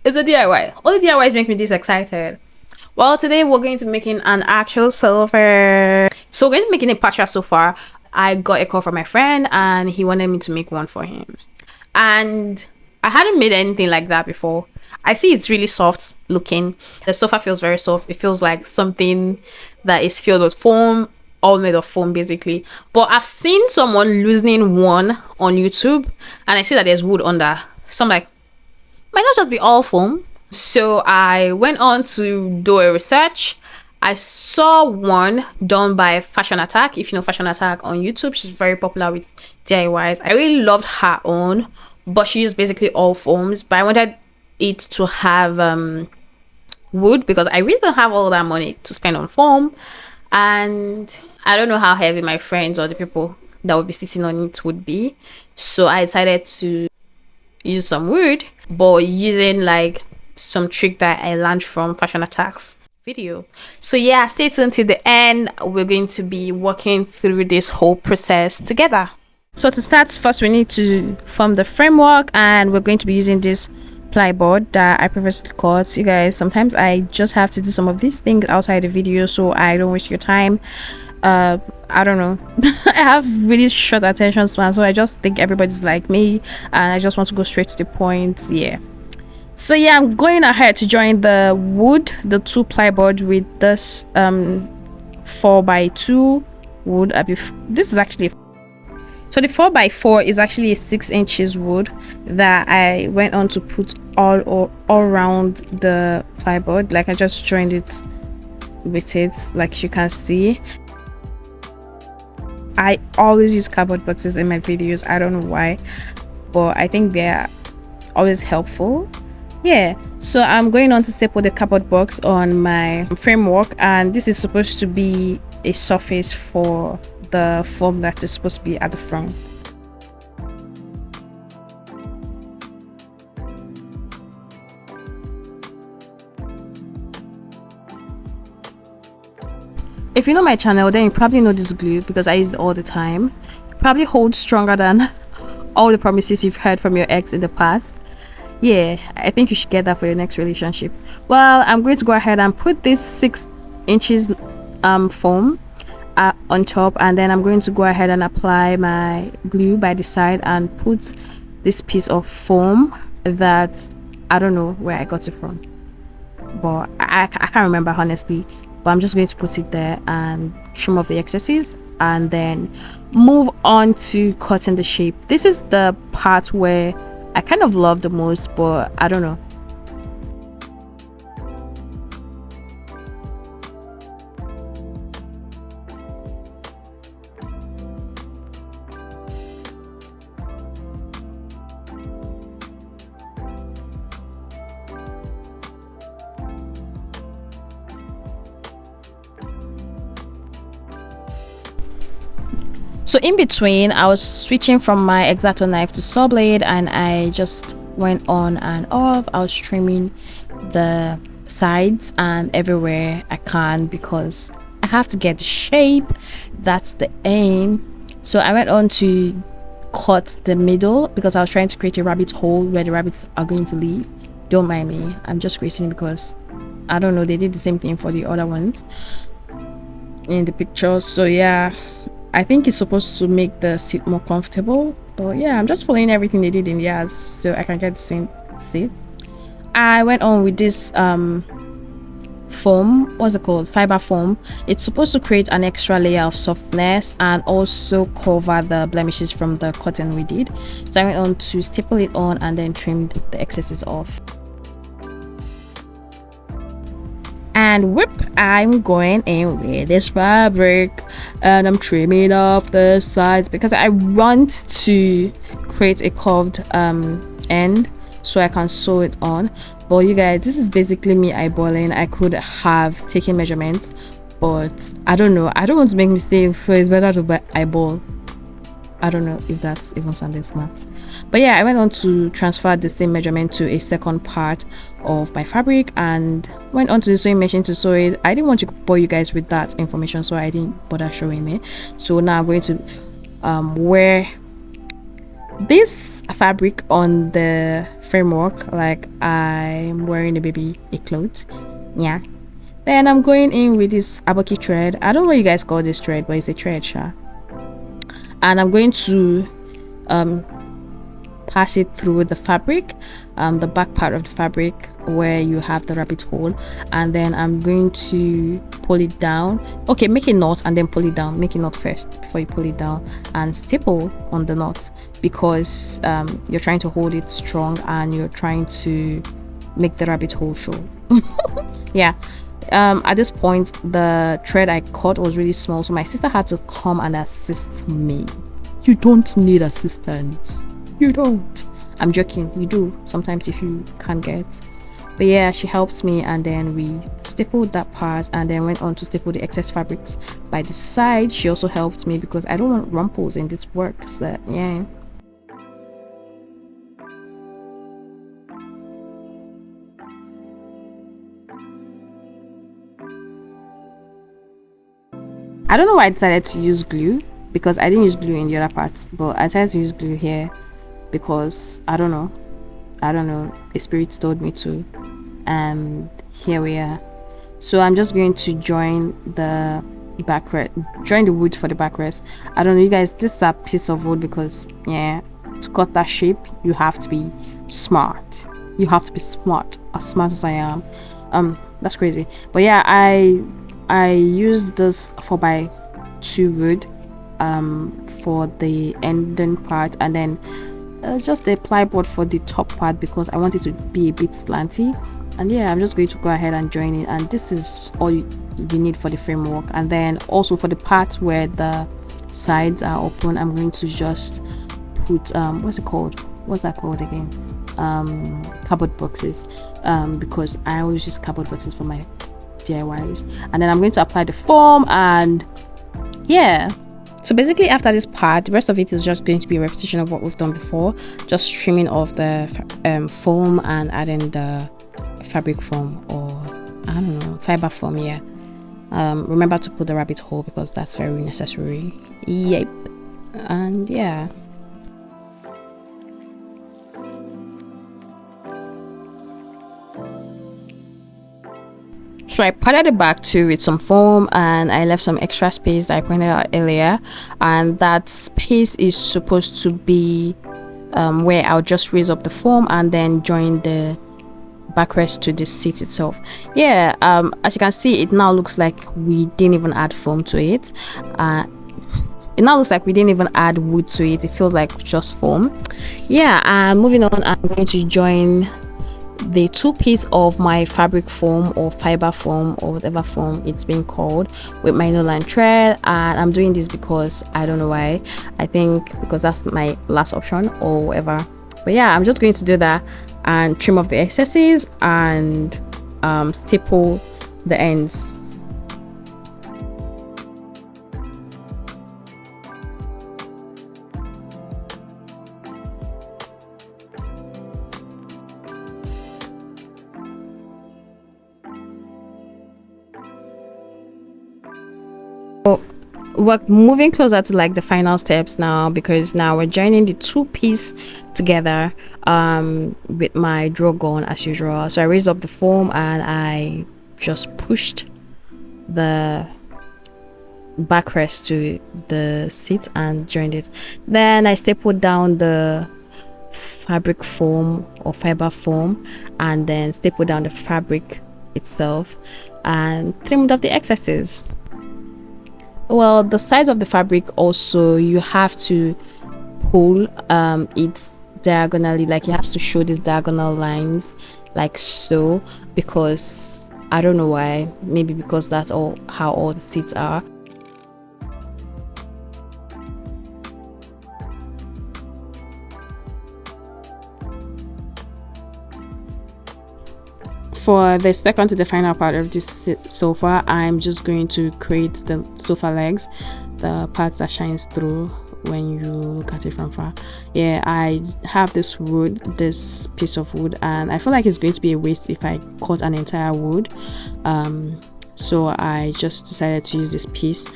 It's a DIY. All the DIYs make me this excited. Well, today we're going to be making an actual silver. So we're going to be making a Pacha so far. I got a call from my friend and he wanted me to make one for him. And I hadn't made anything like that before. I see it's really soft looking. The sofa feels very soft. It feels like something that is filled with foam, all made of foam basically. But I've seen someone loosening one on YouTube and I see that there's wood under. So I'm like, might not just be all foam. So I went on to do a research. I saw one done by Fashion Attack. If you know Fashion Attack on YouTube, she's very popular with DIYs. I really loved her own, but she used basically all foams. But I wanted it to have wood because I really don't have all that money to spend on foam, and I don't know how heavy my friends or the people that would be sitting on it would be. So I decided to use some wood, but using like some trick that I learned from Fashion Attack's video. So yeah, stay tuned till the end. We're going to be walking through this whole process together. So to start, first we need to form the framework, and we're going to be using this plyboard that I previously cut. You guys, sometimes I just have to do some of these things outside the video so I don't waste your time. I don't know. I have really short attention span, so I just think everybody's like me and I just want to go straight to the point. Yeah. So yeah, I'm going ahead to join the wood, the 2 plyboard with this 4x2 wood. This is actually, so the 4x4 is actually a 6 inches wood that I went on to put all around the plyboard. Like I just joined it with it, like you can see. I always use cardboard boxes in my videos. I don't know why, but I think they're always helpful. Yeah, so I'm going on to staple the cardboard box on my framework, and this is supposed to be a surface for the foam that is supposed to be at the front. If you know my channel, then you probably know this glue because I use it all the time. It probably holds stronger than all the promises you've heard from your ex in the past. Yeah, I think you should get that for your next relationship. Well, I'm going to go ahead and put this 6 inches foam on top, and then I'm going to go ahead and apply my glue by the side and put this piece of foam that I don't know where I got it from, but I can't remember honestly. But I'm just going to put it there and trim off the excesses and then move on to cutting the shape. This is the part where I kind of love the most, but I don't know. So in between, I was switching from my X-Acto knife to saw blade, and I just went on and off. I was trimming the sides and everywhere I can because I have to get the shape. That's the aim. So I went on to cut the middle because I was trying to create a rabbit hole where the rabbits are going to live. Don't mind me, I'm just creating it because I don't know, they did the same thing for the other ones in the picture. So yeah, I think it's supposed to make the seat more comfortable, but yeah, I'm just following everything they did in the ads so I can get the same seat. I went on with this foam, what's it called, fiber foam. It's supposed to create an extra layer of softness and also cover the blemishes from the cotton we did. So I went on to staple it on and then trimmed the excesses off. And whip, I'm going in with this fabric and I'm trimming off the sides because I want to create a curved end so I can sew it on. But you guys, this is basically me eyeballing. I could have taken measurements, but I don't know, I don't want to make mistakes, so it's better to eyeball. I don't know if that's even sounding smart, but yeah, I went on to transfer the same measurement to a second part of my fabric and went on to the sewing machine to sew it. I didn't want to bore you guys with that information, so I didn't bother showing it. So now I'm going to wear this fabric on the framework, like I'm wearing the baby a clothes. Yeah. Then I'm going in with this aboki thread. I don't know what you guys call this thread, but it's a thread, sure. And I'm going to pass it through the fabric, the back part of the fabric where you have the rabbit hole, and then I'm going to pull it down. Okay, make a knot and then pull it down. Make a knot first before you pull it down, and staple on the knot, because you're trying to hold it strong and you're trying to make the rabbit hole show. Yeah. At this point, the thread I cut was really small, so my sister had to come and assist me. You don't need assistance. You don't. I'm joking. You do sometimes if you can't get. But yeah, she helped me, and then we stapled that part and then went on to staple the excess fabrics by the side. She also helped me because I don't want rumples in this work. So yeah. I don't know why I decided to use glue, because I didn't use glue in the other parts, but I decided to use glue here because I don't know, a spirit told me to, and here we are. So I'm just going to join the join the wood for the backrest. I don't know, you guys, this is a piece of wood, because yeah, to cut that shape you have to be smart. You have to be smart, as smart as I am. That's crazy. But yeah, I used this 4x2 wood for the ending part, and then just a plyboard for the top part because I want it to be a bit slanty. And yeah, I'm just going to go ahead and join it, and this is all you need for the framework. And then also for the part where the sides are open, I'm going to just put what's that called again, cardboard boxes, because I always use cardboard boxes for my DIYs. And then I'm going to apply the foam, and yeah, so basically after this part, the rest of it is just going to be a repetition of what we've done before, just trimming off the foam and adding the fabric foam, or I don't know, fiber foam. Yeah, remember to put the rabbit hole because that's very necessary. Yep. And yeah, so I padded it back too with some foam, and I left some extra space that I pointed out earlier, and that space is supposed to be where I'll just raise up the foam and then join the backrest to the seat itself. Yeah, as you can see, it now looks like we didn't even add foam to it. It now looks like we didn't even add wood to it. It feels like just foam. Yeah, moving on, I'm going to join the two piece of my fabric foam or fiber foam or whatever foam it's being called with my no-line thread. And I'm doing this because I don't know why. I think because that's my last option or whatever. But yeah, I'm just going to do that and trim off the excesses and staple the ends. We're moving closer to like the final steps now, because now we're joining the two piece together with my draw gun as usual. So I raised up the foam and I just pushed the backrest to the seat and joined it. Then I stapled down the fabric foam or fiber foam, and then stapled down the fabric itself and trimmed off the excesses. Well, the size of the fabric also, you have to pull it diagonally, like it has to show these diagonal lines like so, because I don't know why, maybe because that's all how all the seats are. For the second to the final part of this sofa, I'm just going to create the sofa legs, the parts that shines through when you look at it from far. Yeah, I have this piece of wood, and I feel like it's going to be a waste if I cut an entire wood, so I just decided to use this piece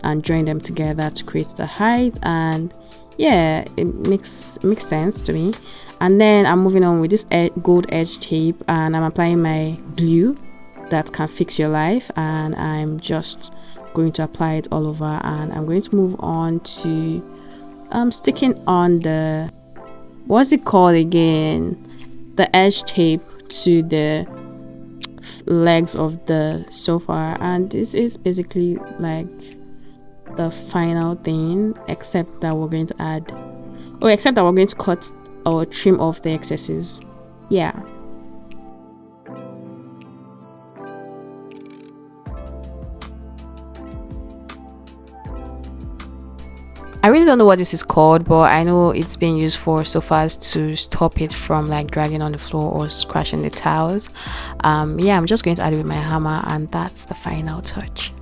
and join them together to create the height. And yeah, it makes sense to me. And then I'm moving on with this gold edge tape, and I'm applying my glue that can fix your life, and I'm just going to apply it all over. And I'm going to move on to sticking on the, what's it called again, the edge tape to the legs of the sofa. And this is basically like the final thing, except that we're going to cut or trim off the excesses. Yeah. I really don't know what this is called, but I know it's being used for sofas to stop it from like dragging on the floor or scratching the tiles. Yeah, I'm just going to add it with my hammer, and that's the final touch.